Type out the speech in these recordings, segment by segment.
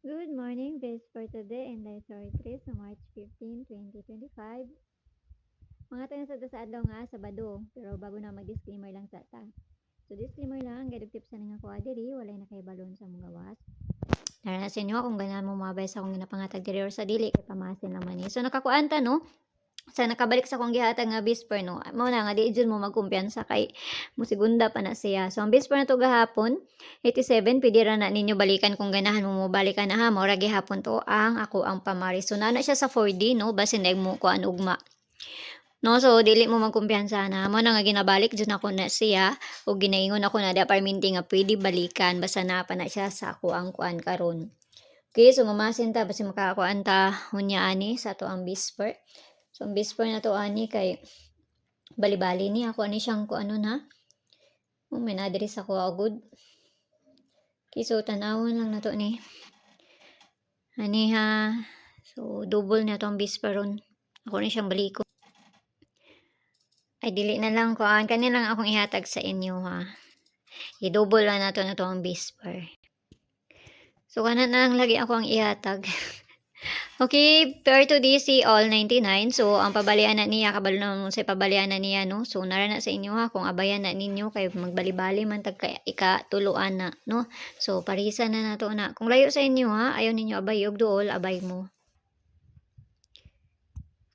Good morning, best for today and I sorry Chris sa March 15, 2025. Mga tayo sa adlaw nga Sabado, pero bago na mag-disclaimer lang sa ta. So disclaimer lang, gadug tips na nga ko adiri, walay nakaibalon sa mga gawas. Tara na sa inyo kung ganahan mo mabay sa akong ginapangatag diri or sa dili kay pamasin naman ni. So nakakuanta no, sa nakabalik sa kong gihatag nga bisper no mo na nga di jud mo magkumpiyansa kay mo segunda pa na siya. So ang bisper na to gahapon 87 pwede ra na ninyo balikan kung ganahan mo balikan na ha, mora gihapon to ang ako ang pamari. So na siya sa 4D no basin dag mo kuan ugma. No, so dili mo magkumpiyansa na mo na nga ginabalik jud ako na siya o ginaingon ako na da parminti nga pwede balikan basta na pa na siya sa ako ang kuan karon. Okay, so mamasin ta basi makakuan ta unya ani sa to ang bisper. So ang bisper na to ani kay bali-bali ni ako ani siyang ko ano na. May na-address ako agud. Okay, so tanawon lang na to ni. Ani ha. So double na to ang bisper ron. Ako ni siyang baliko. Ay dili na lang ko an kani lang akong ihatag sa inyo ha. I-double lang na to ang bisper. So kana na lang lagi ako ang ihatag. Okay, per to DC all 99. So, ang pabalian na niya, kabalo na mo sa pabalian na niya, no? So, nara na sa inyo ha, kung abayan na ninyo, kay magbali-bali man tag ikatuluan na, no? So, parisa na nato na. Kung layo sa inyo ha, ayaw ninyo abay, og dool, abay mo.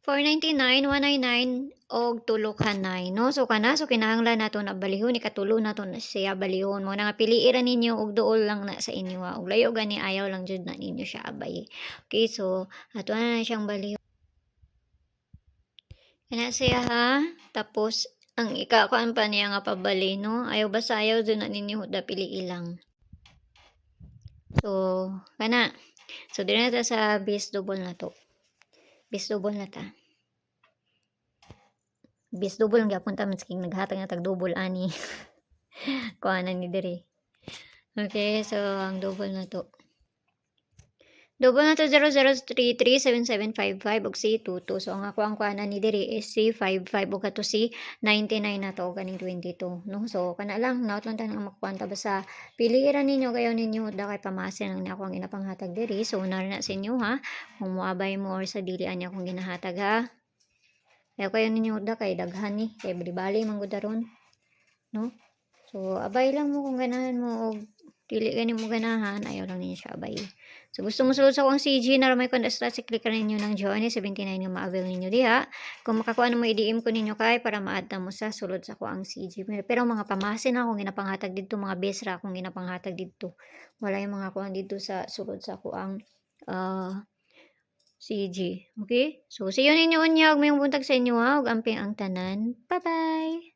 499, 199, og tulo ka 9, no? So, kana, so kinahanglan nato na balihon, ikatulo nato na siya balihon. Mo na nga piliiran ninyo, og dool lang na sa inyo ha. Og layo gani, ayaw lang jud na ninyo siya abay. Okay, so, ato na siyang balihon. Kana siya ha. Tapos, ang ikakuan pa niya nga pabali, no? Ayaw basta ayaw dun na ninyo da pili ilang. So, kana. So, dito na ta sa base double na to. Base double na ta. Base double ang gyapon ta masking naghatag na tag double ani. Kuanan ni diri. Okay, so ang double na to. Double na to 00337755 og C22. So, ang ako ang kuanan ni diri is C55 og kato C99 na to ganing 22. No? So, kana lang, naot lang tayo ang makuanta. Basta, piliiran ninyo, kayo ninyo, da kay pamasin ang ako ang inapanghatag diri. So, na sa inyo ha. Kung muabay mo or sa dilian niya akong ginahatag ha. Kaya kayo ninyo, da kay daghan ni. Kay bali-bali, manggudaron. No? So, abay lang mo kung ganahan mo og dili gani mo ganahan, ayaw lang ninyo siya abay. So, gusto mo sulod sa akong CG na ramay kung sa click ninyo ng join 79 nga ma-avail ninyo diha. Kung makakuha na mo i-DM ko ninyo kay para ma-add mo sa sulod sa akong CG. Pero mga pamasin na akong ginapanghatag dito, mga best ra akong ginapanghatag dito. Wala yung mga kuha dito sa sulod sa akong CG. Okay? So, see you ninyo unya og may buntag sa inyo ha, og amping ang tanan. Bye-bye!